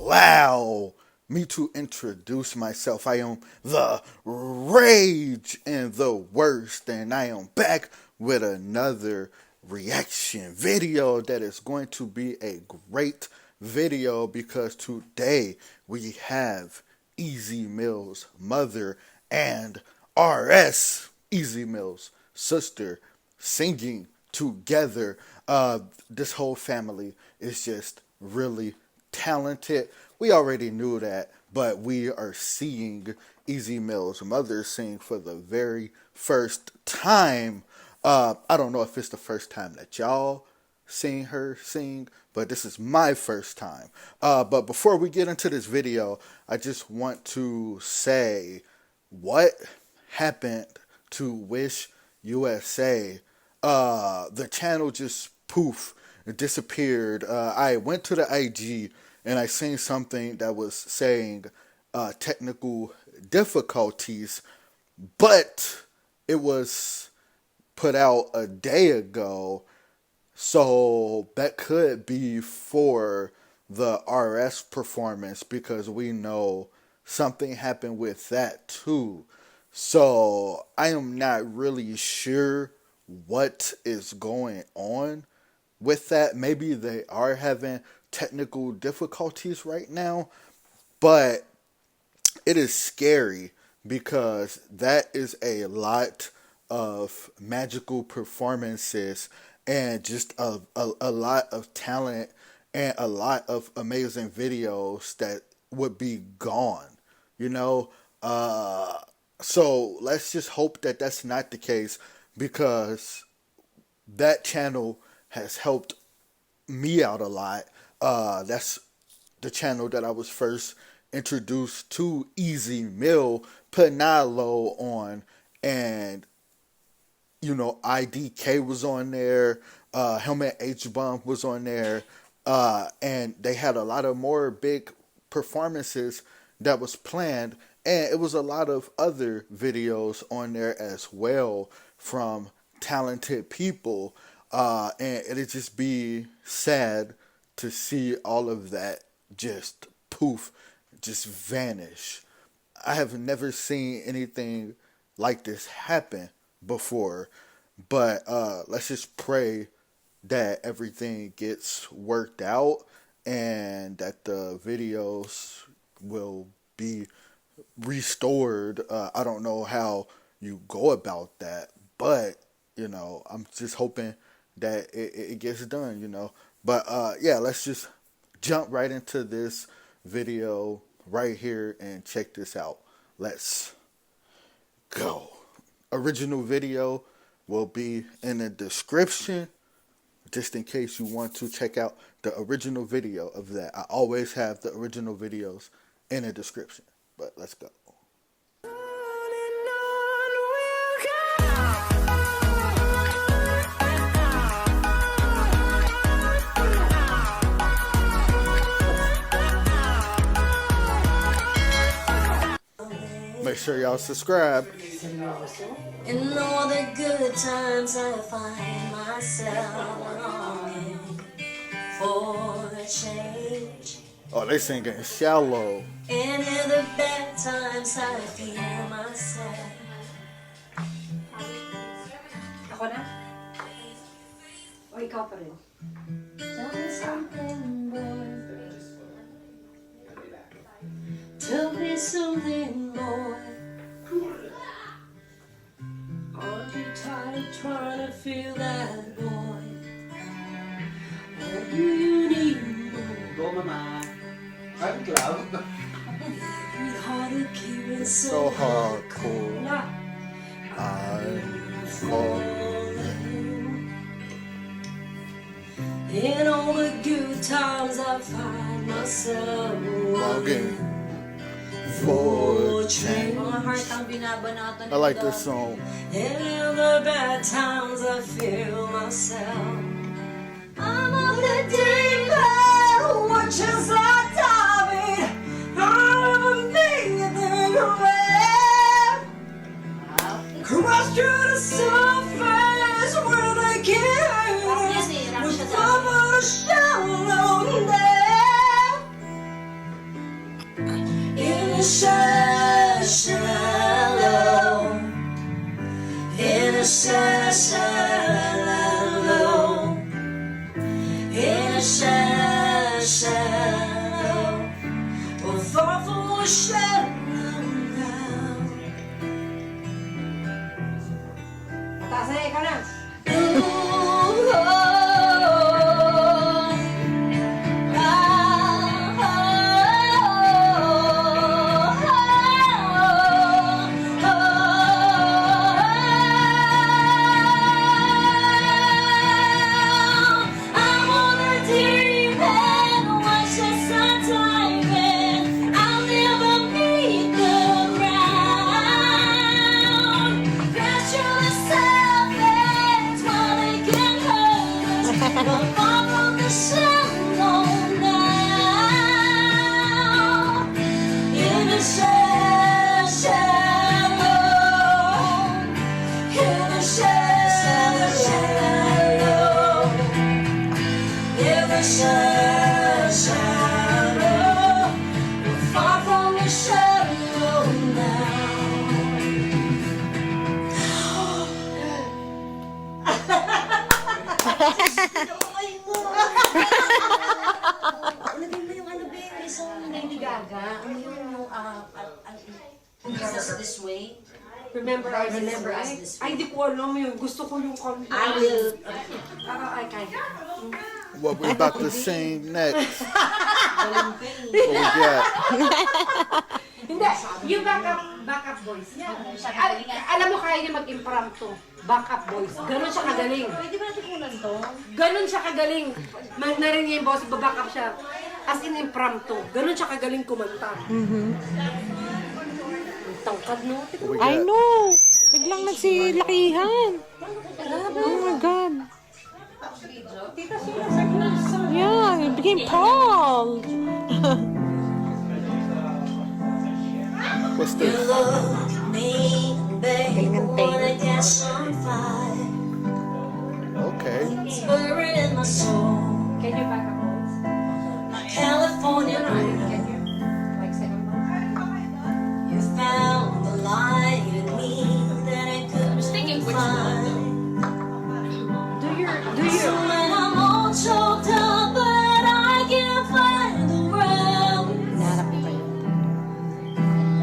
allow me to introduce myself. I am the Rage and the Worst, and I am back with another reaction video that is going to be a great video because today we have Easy Mill's mother and RS Easy Mill's sister singing together. This whole family is just really talented. We already knew that, but we are seeing Easy Mill's mother sing for the very first time. I don't know if it's the first time that y'all seen her sing, but this is my first time. But before we get into this video, I just want to say what happened to Wish USA. The channel just poof, it disappeared. I went to the IG and I seen something that was saying technical difficulties, but it was put out a day ago, so that could be for the RS performance because we know something happened with that too. So I am not really sure what is going on with that. Maybe they are having technical difficulties right now, but it is scary because that is a lot of magical performances and just a lot of talent and a lot of amazing videos that would be gone, you know. So let's just hope that that's not the case, because that channel has helped me out a lot. That's the channel that I was first introduced to Easy Mill, Panalo on, and you know, IDK was on there, Helmet H-Bomb was on there, and they had a lot of more big performances that was planned, and it was a lot of other videos on there as well from talented people, and it'd just be sad to see all of that just poof, just vanish. I have never seen anything like this happen before, but let's just pray that everything gets worked out and that the videos will be restored. I don't know how you go about that, but you know, I'm just hoping that it gets done, you know. But yeah, let's just jump right into this video right here and check this out. Let's go. Original video will be in the description, just in case you want to check out the original video of that. I always have the original videos in the description. But let's go. Make sure y'all subscribe. In all the good times I find myself longing for change. Oh, they singing Shallow. And in the bad times I feel myself. Ako na? O ikaw pa rin? Tell me something, boy. Tell me something, boy. Aren't you tired of trying to feel that, boy? Or do you need more? Go, Mama. I'm Cloud. It's hard to keep it So so hardcore. I'm falling. In all the good times I find myself Longing for change. Mga heart ang binabanatan I like this song. And in the bad times I feel myself. I'm on the deep end, watching like diving out of me the grave. Crash through the surface where they can't. With the shallow depth. the shallow, in the shallow, or far from the shallow now. Mataas na, ikaw na. Ulitin mo yung ano ba yung isang Lady Gaga? Ano yung Is This Way? Remember us this way. Ay, di ko alam yun. Gusto ko yung kanta. I will. Okay. What we about to sing next? What we got? Hindi, yung backup voice. Alam mo, kaya niya mag-impromptu. Backup voice. Ganon siya kagaling. Pwede ba natin kunan to? Ganon siya kagaling. Narinig niya yung boss, babackup siya. As in impromptu. Ganon siya kagaling kumanta. Ang tangkad, no? What we I got? know. Biglang nagsilakihan. Oh my God. Yeah, it became tall. What's this? Look at me, babe, wanna get some fire. Okay. It's buried in my soul. Can you backup voice? My California girl. Can you? Like second voice? You found the light in me that I couldn't find. So when I'm all choked up, but I can't find the words.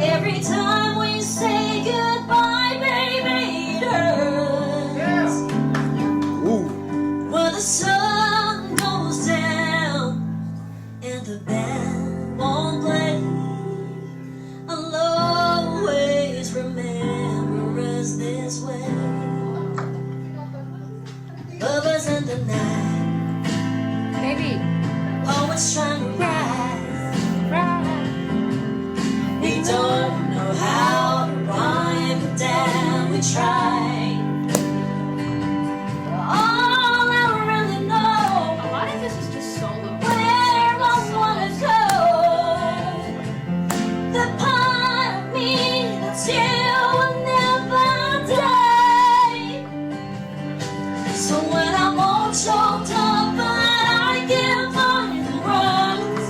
Every time we say goodbye, baby, it hurts. Ooh. When the sun goes down and the band won't play, I'll always remember us this way. Lovers in the night, Baby. poets trying to rise. We don't know how to rhyme, but damn, we try. All I really know, A lot of this is just solo. where I wanna go, the part of me that's you will never die. So when I'm all choked up, but I can't find the words.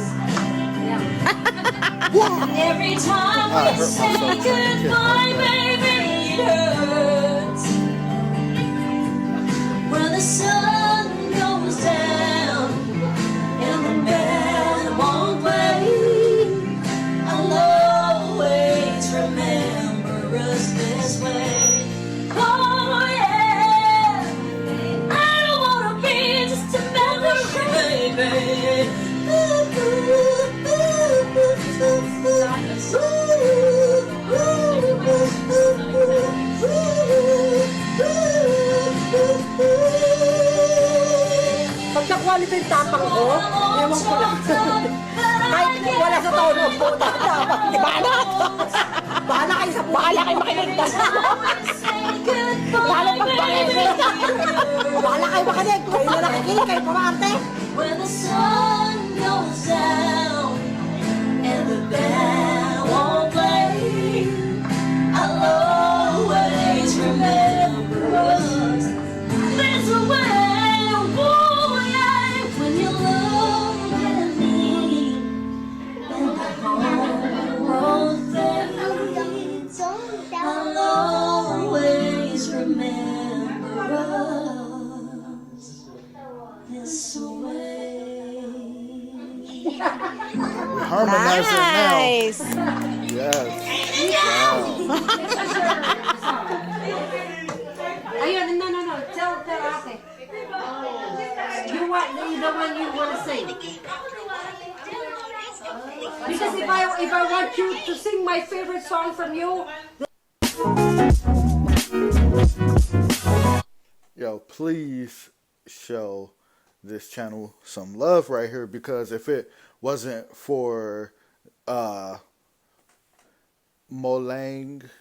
And every time I we hurt say myself trying to goodbye, kiss baby, it hurts. When the sun goes down and the band won't play, I'll always remember us this way. Oh yeah, I don't wanna be just a memory, baby. Ooh, ooh, ooh, ooh, ooh, Pag na-quality yung tapang ko, ewan ko lang. Kahit wala sa tono, puta na. Bahala kayo sa buhay. Bahala kayo makinig. Lalo pag makinig. Bahala kayo makinig. Kayo na nakikinig, kayo pamante. When the sun goes down and the band won't play, I'll always remember us this way. Oh yeah, when you look at me and the whole world fades, I'll always remember. harmonizing now. Nice. Yes. Wow. Ayun, no. Tell ate. You want the one you want to sing. Because if I want you to sing my favorite song from you, Yo, please show this channel some love right here, because if it wasn't for Molang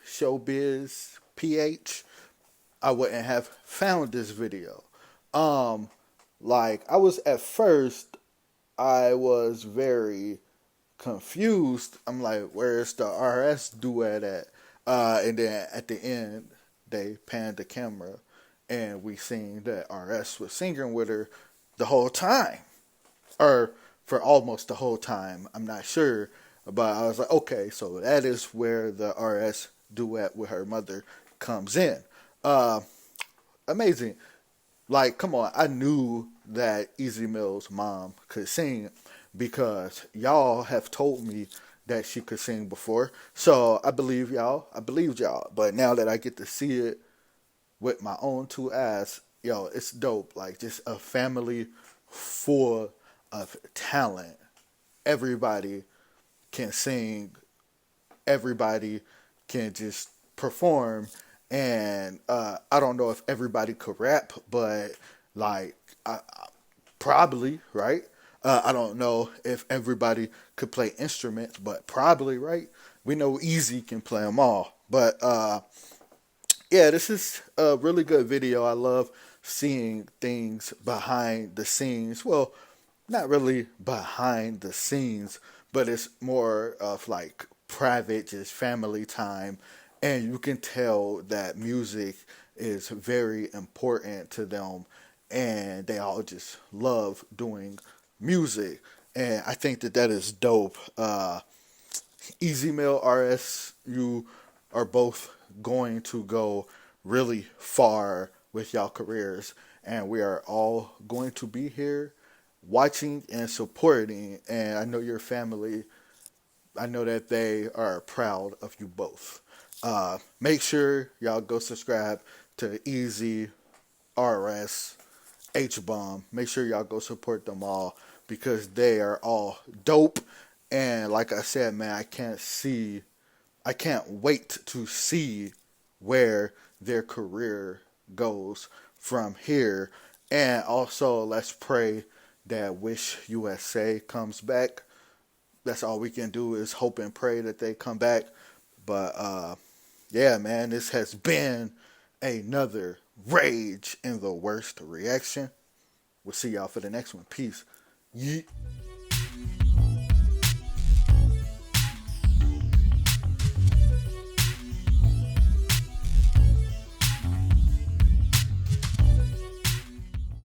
Showbiz PH, I wouldn't have found this video. Like, I was at first, I was very confused. I'm like, where's the RS duet at? And then at the end, they panned the camera, and we seen that RS was singing with her the whole time, or for almost the whole time. I'm not sure, but I was like, okay, so that is where the RS duet with her mother comes in. Amazing. Like, come on, I knew that Easy Mill's mom could sing because y'all have told me that she could sing before. So I believe y'all. I believed y'all. But now that I get to see it with my own two eyes, yo, it's dope. Like, just a family full of talent. Everybody can sing. Everybody can just perform. And I don't know if everybody could rap, but like, probably, right? I don't know if everybody could play instruments, but probably, right? We know Easy can play them all. But yeah, this is a really good video. I love seeing things behind the scenes. Well, not really behind the scenes, but it's more of like private, just family time. And you can tell that music is very important to them, and they all just love doing music. And I think that that is dope. Easy Mail RS, you are both going to go really far with y'all careers, and we are all going to be here watching and supporting. And I know your family, I know that they are proud of you both. Make sure y'all go subscribe to Easy, RS, H-Bomb. Make sure y'all go support them all because they are all dope. And like I said, man, I can't wait to see where their career goes from here. And also, let's pray that Wish USA comes back. That's all we can do is hope and pray that they come back. But yeah, man, this has been another Rage in the Worst reaction. We'll see y'all for the next one. Peace. Yeet.